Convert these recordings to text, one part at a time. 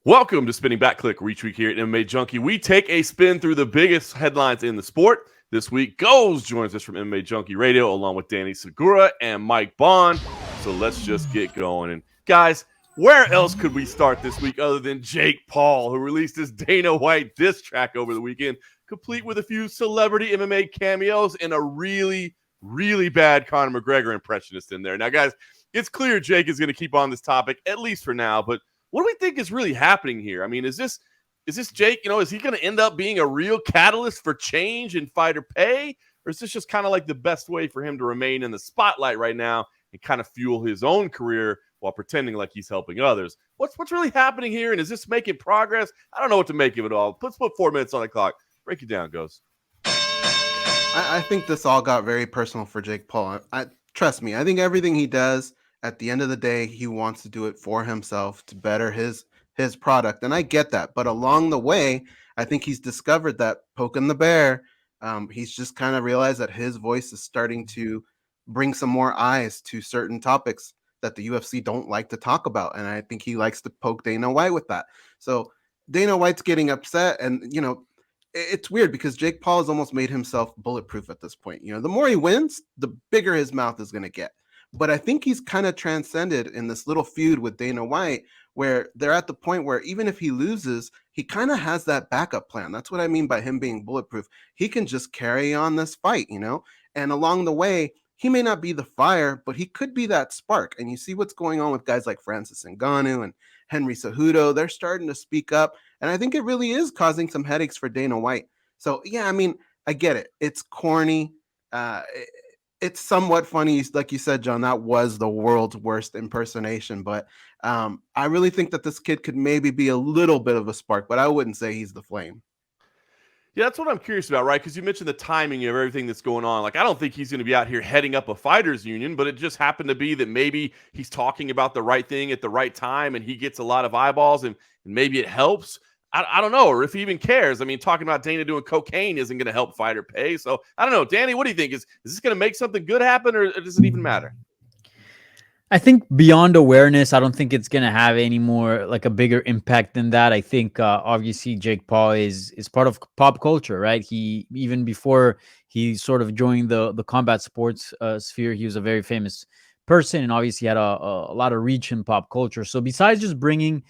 Welcome to Spinning Back Clique, each week here at MMA Junkie. We take a spin through the biggest headlines in the sport. This week, Goes joins us from MMA Junkie Radio along with Danny Segura and Mike Bond. So let's just get going. And guys, where else could we start this week other than Jake Paul, who released his Dana White diss track over the weekend, complete with a few celebrity MMA cameos and a really, really bad Conor McGregor impressionist in there. Now, guys, it's clear Jake is going to keep on this topic, at least for now, but what do we think is really happening here? I mean, is this Jake, is he going to end up being a real catalyst for change in fighter pay? Or is this just kind of like the best way for him to remain in the spotlight right now and kind of fuel his own career while pretending like he's helping others? What's really happening here? And is this making progress? I don't know what to make of it all. Let's put 4 minutes on the clock. Break it down, Goes. I think this all got very personal for Jake Paul. Trust me, I think everything he does, at the end of the day, he wants to do it for himself to better his product. And I get that. But along the way, I think he's discovered that poking the bear. He's just kind of realized that his voice is starting to bring some more eyes to certain topics that the UFC don't like to talk about. And I think he likes to poke Dana White with that. So Dana White's getting upset. And, it's weird because Jake Paul has almost made himself bulletproof at this point. The more he wins, the bigger his mouth is going to get. But I think he's kind of transcended in this little feud with Dana White where they're at the point where even if he loses, he kind of has that backup plan. That's what I mean by him being bulletproof. He can just carry on this fight, and along the way, he may not be the fire, but he could be that spark. And you see what's going on with guys like Francis Ngannou and Henry Cejudo. They're starting to speak up. And I think it really is causing some headaches for Dana White. So, yeah, I mean, I get it. It's corny. It's somewhat funny. Like you said, John, that was the world's worst impersonation. But I really think that this kid could maybe be a little bit of a spark, but I wouldn't say he's the flame. Yeah, that's what I'm curious about, right? Because you mentioned the timing of everything that's going on. Like, I don't think he's going to be out here heading up a fighters union, but it just happened to be that maybe he's talking about the right thing at the right time and he gets a lot of eyeballs and maybe it helps. I don't know, or if he even cares. I mean, talking about Dana doing cocaine isn't going to help fighter pay. So I don't know. Danny, what do you think? Is this going to make something good happen or does it even matter? I think beyond awareness, I don't think it's going to have any more like a bigger impact than that. I think obviously Jake Paul is part of pop culture, right? He, even before he sort of joined the combat sports sphere, he was a very famous person and obviously had a lot of reach in pop culture. So besides just bringing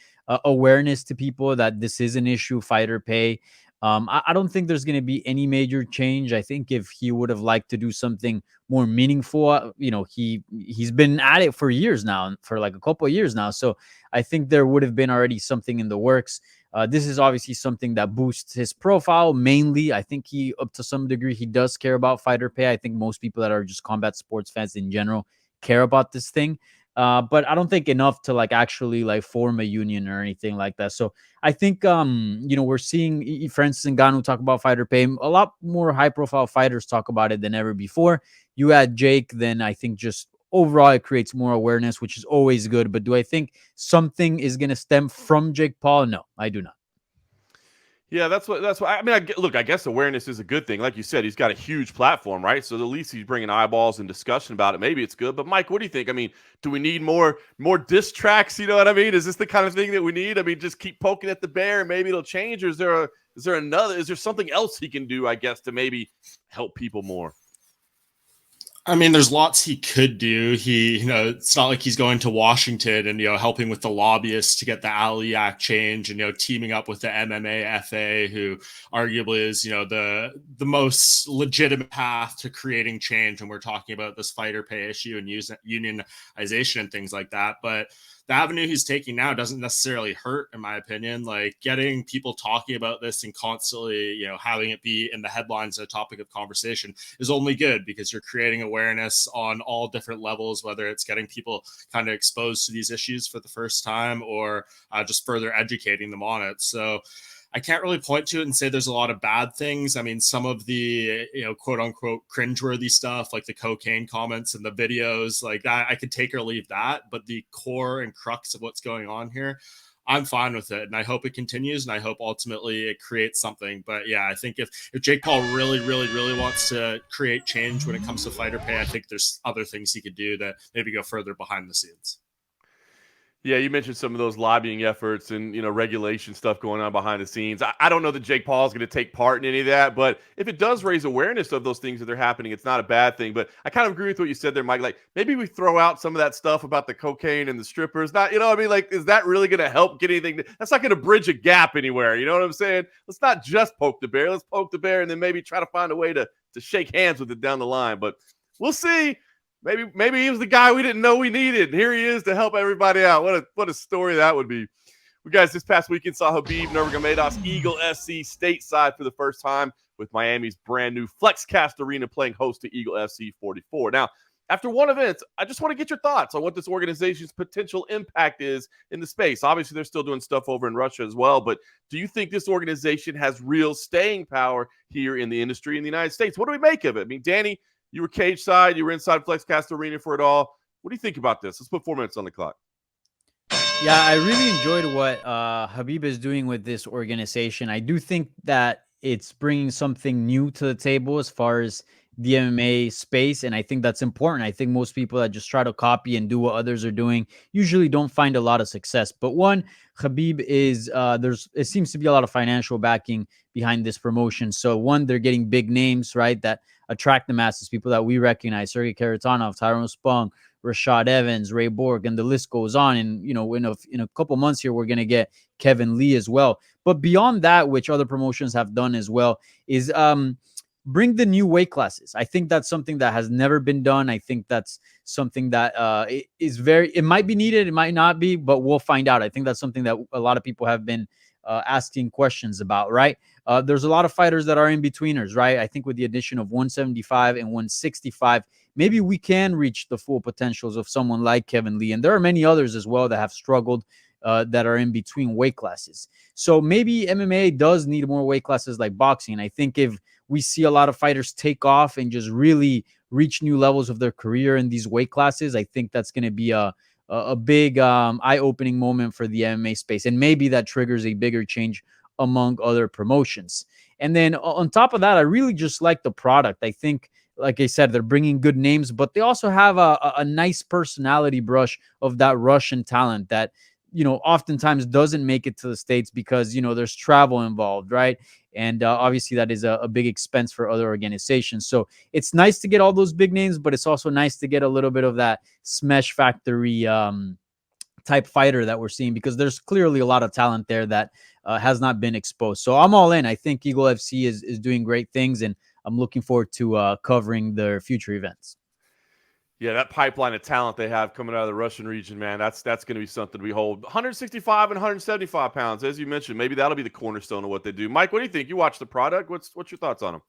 awareness to people that this is an issue, fighter pay, I don't think there's going to be any major change. I think if he would have liked to do something more meaningful, he's been at it for years now, for like a couple of years now. So I think there would have been already something in the works. This is obviously something that boosts his profile. Mainly, I think he, up to some degree, he does care about fighter pay. I think most people that are just combat sports fans in general care about this thing. But I don't think enough to like actually like form a union or anything like that. So I think, we're seeing Francis Ngannou talk about fighter pay. A lot more high profile fighters talk about it than ever before. You add Jake, then I think just overall it creates more awareness, which is always good. But do I think something is going to stem from Jake Paul? No, I do not. Yeah, that's what I mean. I guess awareness is a good thing. Like you said, he's got a huge platform, right? So at least he's bringing eyeballs and discussion about it. Maybe it's good. But Mike, what do you think? I mean, do we need more diss tracks? You know what I mean? Is this the kind of thing that we need? I mean, just keep poking at the bear and maybe it'll change. Or is there something else he can do, I guess, to maybe help people more? I mean, there's lots he could do. It's not like he's going to Washington and, helping with the lobbyists to get the Ali Act change and, teaming up with the MMA FA, who arguably is, the most legitimate path to creating change when we're talking about this fighter pay issue and unionization and things like that. But the avenue he's taking now doesn't necessarily hurt, in my opinion. Like, getting people talking about this and constantly, having it be in the headlines, a topic of conversation, is only good because you're creating awareness on all different levels, whether it's getting people kind of exposed to these issues for the first time or just further educating them on it. So I can't really point to it and say there's a lot of bad things. I mean, some of the, quote unquote, cringeworthy stuff, like the cocaine comments and the videos, like that, I could take or leave that. But the core and crux of what's going on here, I'm fine with it. And I hope it continues. And I hope ultimately it creates something. But yeah, I think if Jake Paul really, really, really wants to create change when it comes to fighter pay, I think there's other things he could do that maybe go further behind the scenes. Yeah, you mentioned some of those lobbying efforts and regulation stuff going on behind the scenes. I don't know that Jake Paul is going to take part in any of that, but if it does raise awareness of those things that are happening, it's not a bad thing. But I kind of agree with what you said there, Mike. Like maybe we throw out some of that stuff about the cocaine and the strippers. Not, I mean, like, is that really going to help get anything? That's not going to bridge a gap anywhere. You know what I'm saying? Let's not just poke the bear. Let's poke the bear and then maybe try to find a way to shake hands with it down the line. But we'll see. Maybe he was the guy we didn't know we needed. And here he is to help everybody out. What a story that would be. We guys this past weekend saw Khabib Nurmagomedov's Eagle FC stateside for the first time with Miami's brand new FlexCast Arena playing host to Eagle FC 44. Now, after one event, I just want to get your thoughts on what this organization's potential impact is in the space. Obviously, they're still doing stuff over in Russia as well, but do you think this organization has real staying power here in the industry in the United States? What do we make of it? I mean, Danny, you were cage side. You were inside FlexCast Arena for it all. What do you think about this? Let's put 4 minutes on the clock. Yeah, I really enjoyed what Khabib is doing with this organization. I do think that it's bringing something new to the table as far as the MMA space, and I think that's important. I think most people that just try to copy and do what others are doing usually don't find a lot of success. But one, Khabib is it seems to be a lot of financial backing behind this promotion. So one, they're getting big names, right, that attract the masses, people that we recognize: Sergey Karatanov, Tyrone Spong, Rashad Evans, Ray Borg, and the list goes on. And, in a couple months here, we're going to get Kevin Lee as well. But beyond that, which other promotions have done as well, is bring the new weight classes. I think that's something that has never been done. I think that's something that it might be needed. It might not be, but we'll find out. I think that's something that a lot of people have been asking questions about, right? There's a lot of fighters that are in betweeners, right? I think with the addition of 175 and 165, maybe we can reach the full potentials of someone like Kevin Lee. And there are many others as well that have struggled that are in between weight classes. So maybe MMA does need more weight classes like boxing. I think if we see a lot of fighters take off and just really reach new levels of their career in these weight classes, I think that's going to be a big eye-opening moment for the MMA space. And maybe that triggers a bigger change among other promotions. And then on top of that, I really just like the product. I think, like I said, they're bringing good names, but they also have a nice personality brush of that Russian talent that, oftentimes doesn't make it to the States because, there's travel involved, right? And obviously that is a big expense for other organizations. So it's nice to get all those big names, but it's also nice to get a little bit of that Smash Factory type fighter that we're seeing, because there's clearly a lot of talent there that has not been exposed. So I'm all in. I think Eagle FC is doing great things, and I'm looking forward to covering their future events. Yeah, that pipeline of talent they have coming out of the Russian region, man, that's going to be something we hold. 165 and 175 pounds, as you mentioned. Maybe that'll be the cornerstone of what they do. Mike, what do you think? You watch the product. What's your thoughts on them?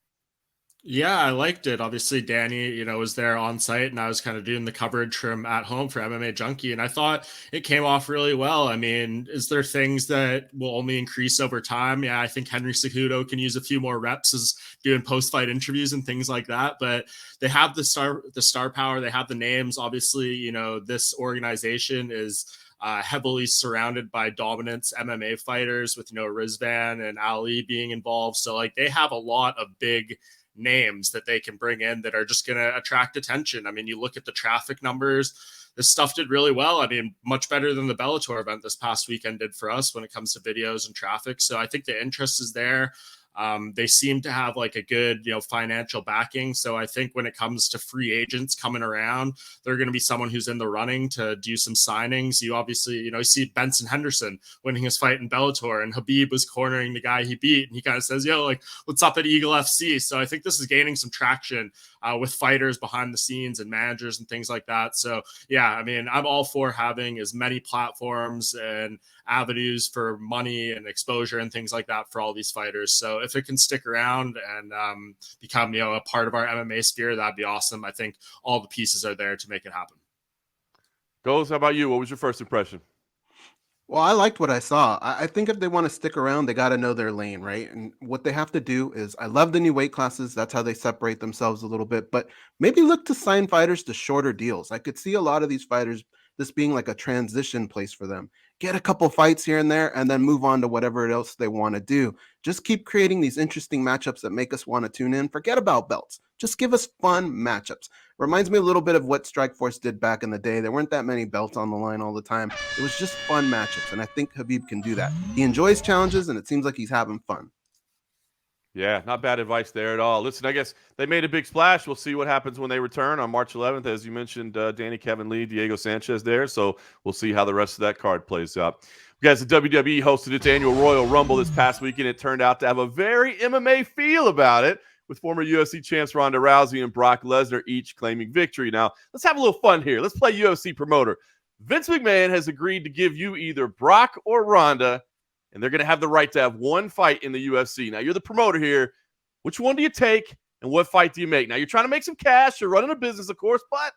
Yeah, I liked it. Obviously, Danny, was there on site, and I was kind of doing the coverage from at home for MMA Junkie, and I thought it came off really well. I mean, is there things that will only increase over time? Yeah, I think Henry Cejudo can use a few more reps as doing post-fight interviews and things like that, but they have the star power, they have the names. Obviously, this organization is heavily surrounded by dominance MMA fighters with, Rizvan and Ali being involved. So like they have a lot of big names that they can bring in that are just going to attract attention. I mean, you look at the traffic numbers, this stuff did really well. I mean, much better than the Bellator event this past weekend did for us when it comes to videos and traffic. So I think the interest is there. They seem to have like a good, financial backing. So I think when it comes to free agents coming around, they're going to be someone who's in the running to do some signings. You obviously, you see Benson Henderson winning his fight in Bellator, and Khabib was cornering the guy he beat. And he kind of says, what's up at Eagle FC? So I think this is gaining some traction with fighters behind the scenes and managers and things like that. So yeah, I mean, I'm all for having as many platforms and avenues for money and exposure and things like that for all these fighters. So if it can stick around and become, a part of our MMA sphere, that'd be awesome. I think all the pieces are there to make it happen. Goes, how about you? What was your first impression? Well, I liked what I saw. I think if they want to stick around, they got to know their lane, right? And what they have to do is, I love the new weight classes. That's how they separate themselves a little bit. But maybe look to sign fighters to shorter deals. I could see a lot of these fighters this being like a transition place for them. Get a couple fights here and there, and then move on to whatever else they want to do. Just keep creating these interesting matchups that make us want to tune in. Forget about belts. Just give us fun matchups. Reminds me a little bit of what Strikeforce did back in the day. There weren't that many belts on the line all the time. It was just fun matchups, and I think Khabib can do that. He enjoys challenges, and it seems like he's having fun. Yeah, not bad advice there at all. Listen, I guess they made a big splash. We'll see what happens when they return on March 11th. As you mentioned, Danny, Kevin Lee, Diego Sanchez there. So we'll see how the rest of that card plays out. Guys, the WWE hosted its annual Royal Rumble this past weekend. It turned out to have a very MMA feel about it, with former UFC champs Ronda Rousey and Brock Lesnar each claiming victory. Now, let's have a little fun here. Let's play UFC promoter. Vince McMahon has agreed to give you either Brock or Ronda, and they're going to have the right to have one fight in the UFC. Now, you're the promoter here. Which one do you take, and what fight do you make? Now, you're trying to make some cash. You're running a business, of course, but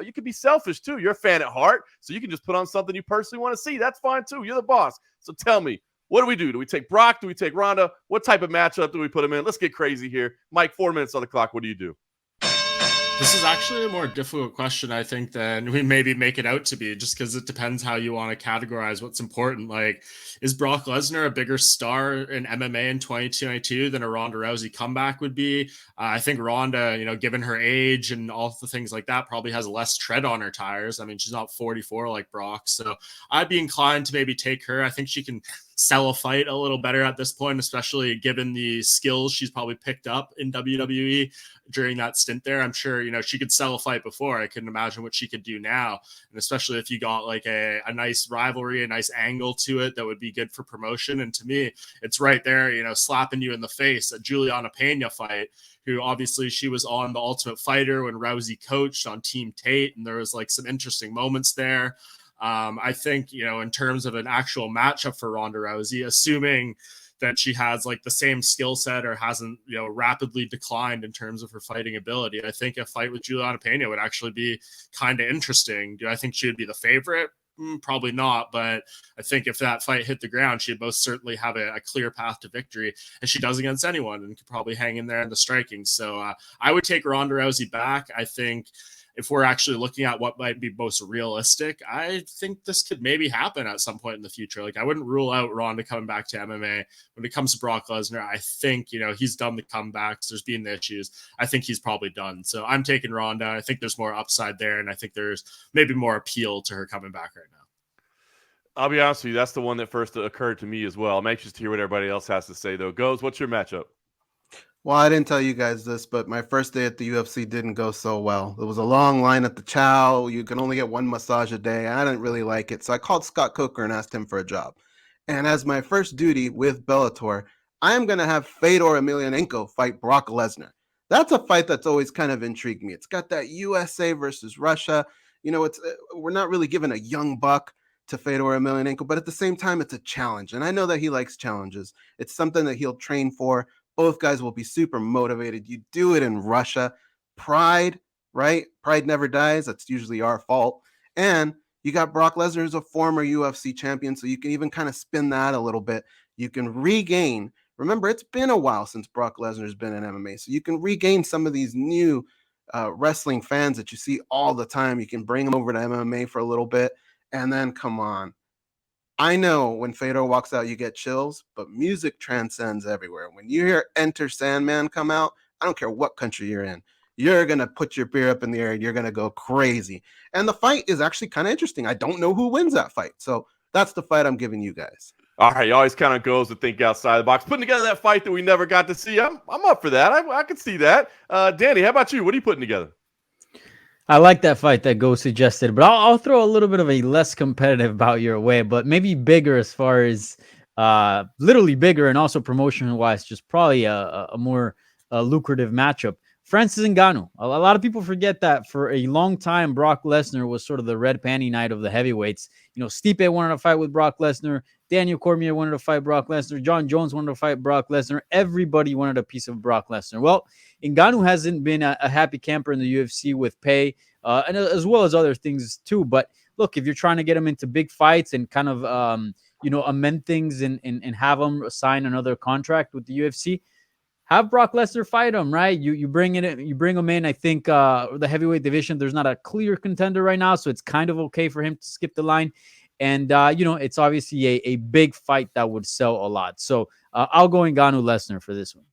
you can be selfish, too. You're a fan at heart, so you can just put on something you personally want to see. That's fine, too. You're the boss. So tell me, what do we do? Do we take Brock? Do we take Ronda? What type of matchup do we put him in? Let's get crazy here. Mike, 4 minutes on the clock. What do you do? This is actually a more difficult question, I think, than we maybe make it out to be, just because it depends how you want to categorize what's important. Like, is Brock Lesnar a bigger star in MMA in 2022 than a Ronda Rousey comeback would be? I think Ronda, given her age and all the things like that, probably has less tread on her tires. I mean, she's not 44 like Brock. So I'd be inclined to maybe take her. I think she can sell a fight a little better at this point, especially given the skills she's probably picked up in WWE during that stint there. I'm sure, she could sell a fight before. I couldn't imagine what she could do now. And especially if you got like a nice rivalry, a nice angle to it that would be good for promotion. And to me, it's right there, slapping you in the face. A Juliana Pena fight, who obviously she was on The Ultimate Fighter when Rousey coached on Team Tate. And there was like some interesting moments there. I think, in terms of an actual matchup for Ronda Rousey, assuming that she has like the same skill set or hasn't, rapidly declined in terms of her fighting ability, I think a fight with Juliana Pena would actually be kind of interesting. Do I think she would be the favorite? Probably not, but I think if that fight hit the ground, she'd most certainly have a clear path to victory, and she does against anyone and could probably hang in there in the striking. So I would take Ronda Rousey back. I think if we're actually looking at what might be most realistic, I think this could maybe happen at some point in the future. Like, I wouldn't rule out Ronda coming back to MMA. When it comes to Brock Lesnar, I think, he's done the comebacks. There's been the issues. I think he's probably done. So I'm taking Ronda. I think there's more upside there, and I think there's maybe more appeal to her coming back right now. I'll be honest with you, that's the one that first occurred to me as well. I'm anxious to hear what everybody else has to say, though. Goes, what's your matchup? Well, I didn't tell you guys this, but my first day at the UFC didn't go so well. There was a long line at the chow. You can only get one massage a day. I didn't really like it. So I called Scott Coker and asked him for a job. And as my first duty with Bellator, I am going to have Fedor Emelianenko fight Brock Lesnar. That's a fight that's always kind of intrigued me. It's got that USA versus Russia. We're not really giving a young buck to Fedor Emelianenko, but at the same time, it's a challenge. And I know that he likes challenges. It's something that he'll train for. Both guys will be super motivated. You do it in Russia. Pride, right? Pride never dies. That's usually our fault. And you got Brock Lesnar as a former UFC champion, so you can even kind of spin that a little bit. You can regain. Remember, it's been a while since Brock Lesnar's been in MMA, so you can regain some of these new wrestling fans that you see all the time. You can bring them over to MMA for a little bit, and then come on. I know when Fedor walks out, you get chills, but music transcends everywhere. When you hear Enter Sandman come out, I don't care what country you're in, you're going to put your beer up in the air and you're going to go crazy. And the fight is actually kind of interesting. I don't know who wins that fight. So that's the fight I'm giving you guys. All right, he always kind of goes to think outside the box. Putting together that fight that we never got to see. I'm up for that. I can see that. Danny, how about you? What are you putting together? I like that fight that Go suggested, but I'll throw a little bit of a less competitive bout your way, but maybe bigger as far as literally bigger and also promotion wise, just probably a more lucrative matchup. Francis Ngannou. A lot of people forget that for a long time, Brock Lesnar was sort of the red panty knight of the heavyweights. Stipe wanted to fight with Brock Lesnar. Daniel Cormier wanted to fight Brock Lesnar. John Jones wanted to fight Brock Lesnar. Everybody wanted a piece of Brock Lesnar. Well, Ngannou hasn't been a happy camper in the UFC with pay, and as well as other things too. But look, if you're trying to get him into big fights and kind of amend things and have him sign another contract with the UFC, have Brock Lesnar fight him, right? You bring him in. I think the heavyweight division, there's not a clear contender right now, so it's kind of okay for him to skip the line. And it's obviously a big fight that would sell a lot. So I'll go Ngannou Lesnar for this one.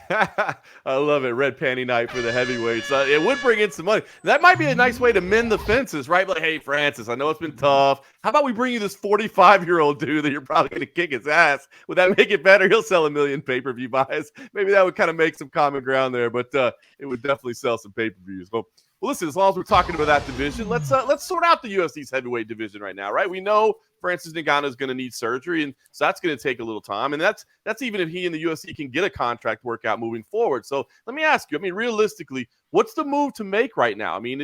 I love it. Red panty night for the heavyweights. It would bring in some money. That might be a nice way to mend the fences, right? Like, hey, Francis, I know it's been tough. How about we bring you this 45-year-old dude that you're probably going to kick his ass? Would that make it better? He'll sell 1 million pay-per-view buys. Maybe that would kind of make some common ground there, but it would definitely sell some pay-per-views. Well, listen, as long as we're talking about that division, let's sort out the UFC's heavyweight division right now, right? We know Francis Ngannou is going to need surgery, and so that's going to take a little time. And that's even if he and the UFC can get a contract workout moving forward. So let me ask you, I mean, realistically, what's the move to make right now? I mean,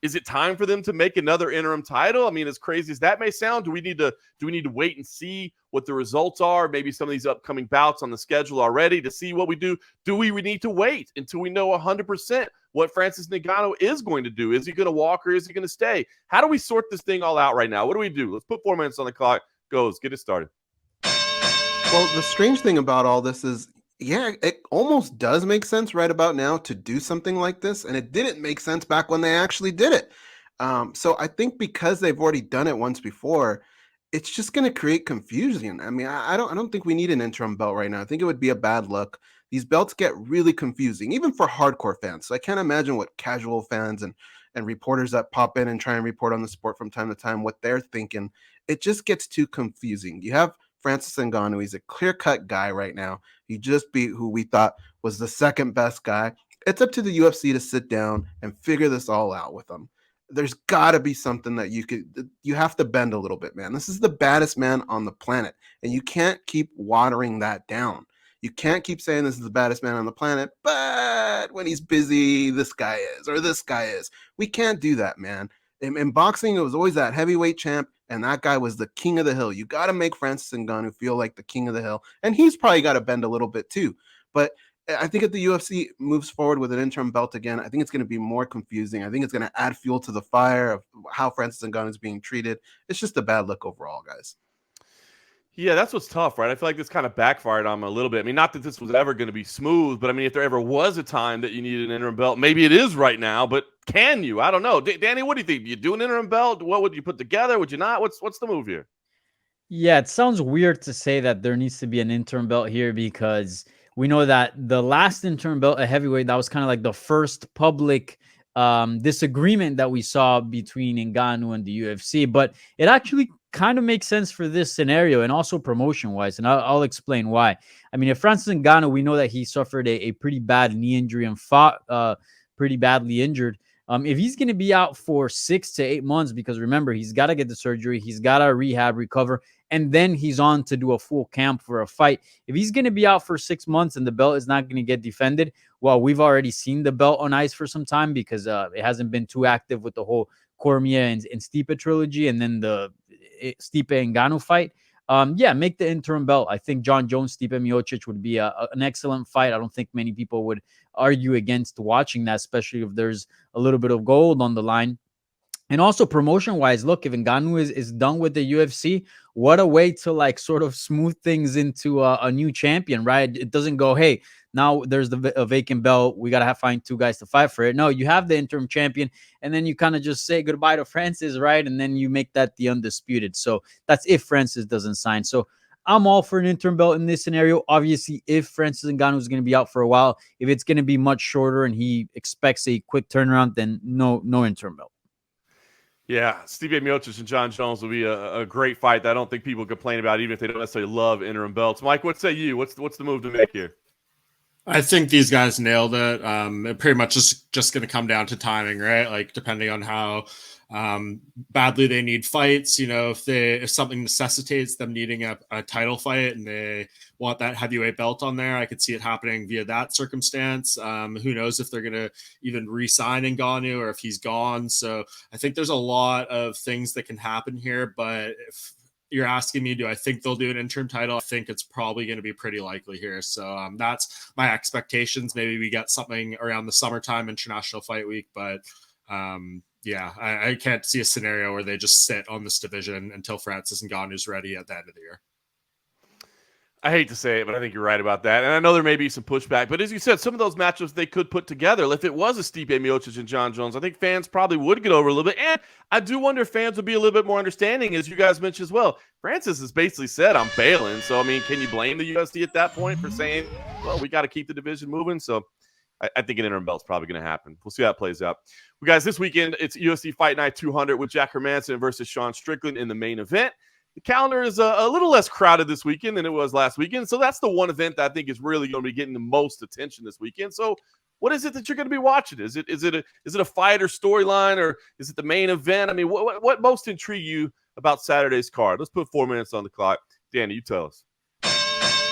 is it time for them to make another interim title? I mean, as crazy as that may sound, do we need to wait and see what the results are? Maybe some of these upcoming bouts on the schedule already to see what we do. Do we need to wait until we know 100% what Francis Ngannou is going to do? Is he going to walk or is he going to stay? How do we sort this thing all out right now? What do we do? Let's put 4 minutes on the clock. Goes, get it started. Well, the strange thing about all this is, yeah, it almost does make sense right about now to do something like this, and it didn't make sense back when they actually did it. So I think because they've already done it once before, it's just going to create confusion. I mean, I don't think we need an interim belt right now. I think it would be a bad look. These belts get really confusing, even for hardcore fans. So I can't imagine what casual fans and reporters that pop in and try and report on the sport from time to time, what they're thinking. It just gets too confusing. You have Francis Ngannou. He's a clear-cut guy right now. He just beat who we thought was the second best guy. It's up to the UFC to sit down and figure this all out with him. There's got to be something that you have to bend a little bit, man. This is the baddest man on the planet, and you can't keep watering that down. You can't keep saying this is the baddest man on the planet, but when he's busy, this guy is, or this guy is. We can't do that, man. In boxing, it was always that heavyweight champ, and that guy was the king of the hill. You got to make Francis Ngannou feel like the king of the hill, and he's probably got to bend a little bit too. But I think if the UFC moves forward with an interim belt again, I think it's going to be more confusing. I think it's going to add fuel to the fire of how Francis Ngannou is being treated. It's just a bad look overall, guys. Yeah, that's what's tough, right? I feel like this kind of backfired on him a little bit. I mean, not that this was ever going to be smooth, but I mean, if there ever was a time that you needed an interim belt, maybe it is right now, but can you? I don't know. Danny, what do you think? Do you do an interim belt? What would you put together? Would you not? What's the move here? Yeah, it sounds weird to say that there needs to be an interim belt here because we know that the last interim belt at heavyweight, that was kind of like the first public disagreement that we saw between Ngannou and the UFC. But it actually kind of makes sense for this scenario and also promotion-wise, and I'll explain why. I mean, if Francis Ngannou, we know that he suffered a pretty bad knee injury and fought pretty badly injured. If he's going to be out for 6 to 8 months, because remember, he's got to get the surgery, he's got to rehab, recover, and then he's on to do a full camp for a fight. If he's going to be out for 6 months and the belt is not going to get defended, well, we've already seen the belt on ice for some time because it hasn't been too active with the whole Cormier and Stipe trilogy and then the Stipe and Ngannou fight. Yeah, make the interim belt. I think John Jones, Stipe Miocic would be an excellent fight. I don't think many people would argue against watching that, especially if there's a little bit of gold on the line. And also promotion-wise, look, if Ngannou is done with the UFC, what a way to like sort of smooth things into a new champion, right? It doesn't go, hey, now there's a vacant belt. We got to find 2 guys to fight for it. No, you have the interim champion, and then you kind of just say goodbye to Francis, right? And then you make that the undisputed. So that's if Francis doesn't sign. So I'm all for an interim belt in this scenario. Obviously, if Francis Ngannou is going to be out for a while, if it's going to be much shorter and he expects a quick turnaround, then no interim belt. Yeah, Stipe Miocic and John Jones will be a great fight that I don't think people complain about, even if they don't necessarily love interim belts. Mike, what say you? What's the move to make here? I think these guys nailed it. It pretty much just going to come down to timing, right? Like depending on how badly they need fights. You know, if something necessitates them needing a title fight and they want that heavyweight belt on there, I could see it happening via that circumstance. Who knows if they're going to even re-sign Ngannou or if he's gone. So I think there's a lot of things that can happen here. But if you're asking me, do I think they'll do an interim title? I think it's probably going to be pretty likely here. So that's my expectations. Maybe we get something around the summertime, International Fight Week, but yeah, I can't see a scenario where they just sit on this division until Francis Ngannou's ready at the end of the year. I hate to say it, but I think you're right about that. And I know there may be some pushback, but as you said, some of those matchups they could put together. If it was a Stipe Miocic and John Jones, I think fans probably would get over a little bit. And I do wonder if fans would be a little bit more understanding, as you guys mentioned as well. Francis has basically said, I'm bailing. So, I mean, can you blame the UFC at that point for saying, well, we got to keep the division moving? So I think an interim belt's probably going to happen. We'll see how it plays out. Well, guys, this weekend, it's UFC Fight Night 200 with Jack Hermansson versus Sean Strickland in the main event. The calendar is a little less crowded this weekend than it was last weekend. So that's the one event that I think is really going to be getting the most attention this weekend. So what is it that you're going to be watching? Is it a fight or storyline, or is it the main event? I mean, what most intrigue you about Saturday's card? Let's put 4 minutes on the clock. Danny, you tell us.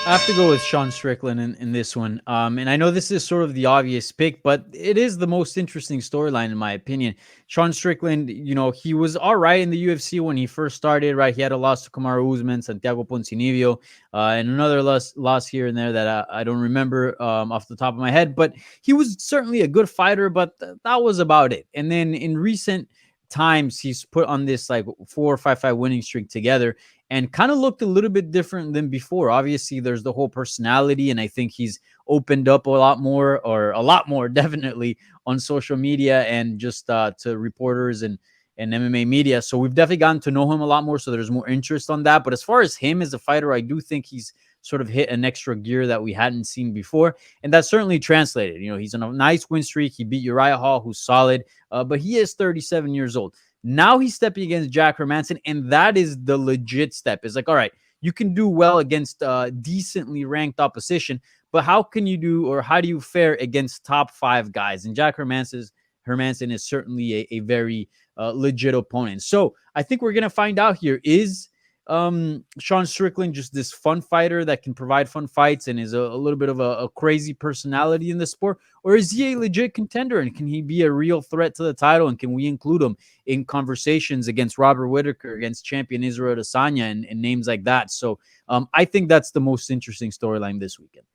I have to go with Sean Strickland in this one. And I know this is sort of the obvious pick, but it is the most interesting storyline in my opinion. Sean Strickland, he was all right in the UFC when he first started, right? He had a loss to Kamaru Usman, Santiago Ponzinibbio, and another loss here and there that I don't remember off the top of my head. But he was certainly a good fighter, but that was about it. And then in recent times, he's put on this like 4 or 5 fight winning streak together, and kind of looked a little bit different than before. Obviously, there's the whole personality, and I think he's opened up a lot more, definitely, on social media and just to reporters and MMA media. So we've definitely gotten to know him a lot more, so there's more interest on that. But as far as him as a fighter, I do think he's sort of hit an extra gear that we hadn't seen before, and that's certainly translated. He's on a nice win streak. He beat Uriah Hall, who's solid, but he is 37 years old. Now he's stepping against Jack Hermansson, and that is the legit step. It's like, all right, you can do well against decently ranked opposition, but how do you fare against top 5 guys? And Jack Hermansson is certainly a very legit opponent. So I think we're going to find out here, is Sean Strickland just this fun fighter that can provide fun fights and is a little bit of a crazy personality in the sport, or is he a legit contender, and can he be a real threat to the title, and can we include him in conversations against Robert Whittaker, against champion Israel Adesanya, and names like that? So I think that's the most interesting storyline this weekend.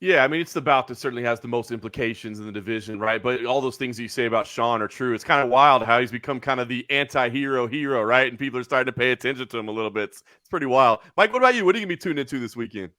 Yeah, I mean, it's the bout that certainly has the most implications in the division, right? But all those things you say about Sean are true. It's kind of wild how he's become kind of the anti-hero, right? And people are starting to pay attention to him a little bit. It's pretty wild. Mike, what about you? What are you going to be tuned into this weekend?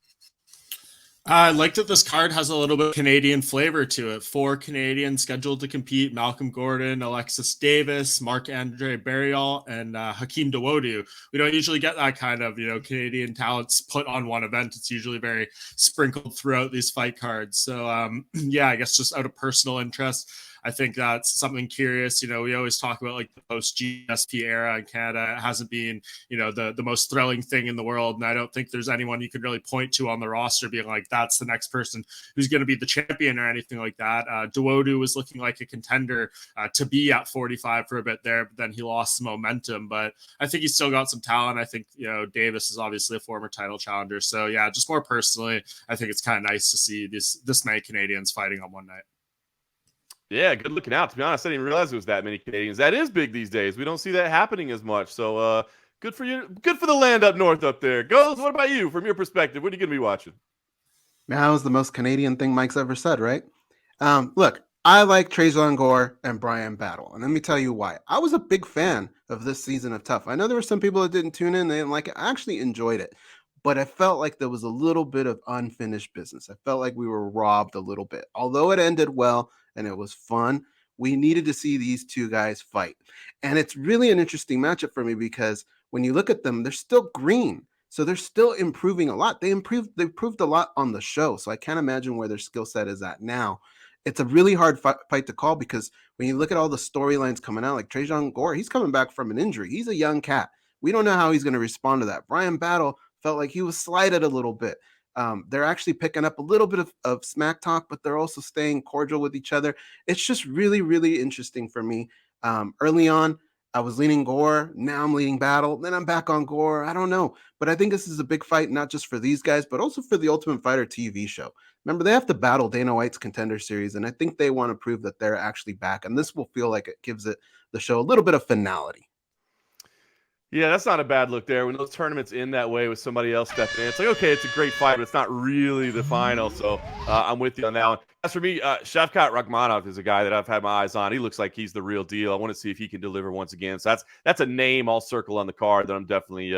I like that this card has a little bit of Canadian flavor to it. 4 Canadians scheduled to compete: Malcolm Gordon, Alexis Davis, Marc-Andre Barrial, and Hakeem Dawodu. We don't usually get that kind of, Canadian talents put on one event. It's usually very sprinkled throughout these fight cards. So, I guess just out of personal interest, I think that's something curious. We always talk about like the post GSP era in Canada. It hasn't been, the most thrilling thing in the world. And I don't think there's anyone you could really point to on the roster being like, that's the next person who's going to be the champion or anything like that. Dawodu was looking like a contender to be at 45 for a bit there, but then he lost some momentum. But I think he's still got some talent. I think, Davis is obviously a former title challenger. So yeah, just more personally, I think it's kind of nice to see this many Canadians fighting on one night. Yeah, good looking out. To be honest, I didn't realize there was that many Canadians. That is big these days. We don't see that happening as much. So good for you. Good for the land up north up there. Goes, what about you? From your perspective, what are you going to be watching? Man, that was the most Canadian thing Mike's ever said, right? Look, I like Trezeguet Gore and Brian Battle. And let me tell you why. I was a big fan of this season of Tough. I know there were some people that didn't tune in. They didn't like it. I actually enjoyed it. But I felt like there was a little bit of unfinished business. I felt like we were robbed a little bit. Although it ended well and it was fun, we needed to see these two guys fight. And it's really an interesting matchup for me because when you look at them, they're still green. So they're still improving a lot. They improved a lot on the show. So I can't imagine where their skill set is at now. It's a really hard fight to call because when you look at all the storylines coming out, like Trezeguet Gore, he's coming back from an injury. He's a young cat. We don't know how he's going to respond to that. Brian Battle felt like he was slighted a little bit. They're actually picking up a little bit of smack talk, but they're also staying cordial with each other. It's just really, really interesting for me. Early on, I was leaning Gore. Now I'm leaning Battle. Then I'm back on Gore. I don't know. But I think this is a big fight, not just for these guys, but also for the Ultimate Fighter TV show. Remember, they have to battle Dana White's Contender Series, and I think they want to prove that they're actually back. And this will feel like it gives the show a little bit of finality. Yeah, that's not a bad look there. When those tournaments end that way with somebody else stepping in, it's like, okay, it's a great fight, but it's not really the final. So I'm with you on that one. As for me, Shavkat Rakhmonov is a guy that I've had my eyes on. He looks like he's the real deal. I want to see if he can deliver once again. So that's a name I'll circle on the card that I'm definitely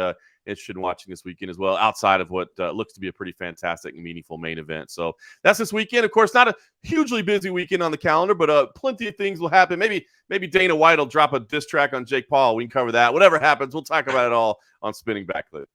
interested in watching this weekend as well, outside of what looks to be a pretty fantastic and meaningful main event. So that's this weekend. Of course, not a hugely busy weekend on the calendar, but plenty of things will happen. Maybe Dana White will drop a diss track on Jake Paul. We can cover that. Whatever happens, we'll talk about it all on Spinning Back Clique.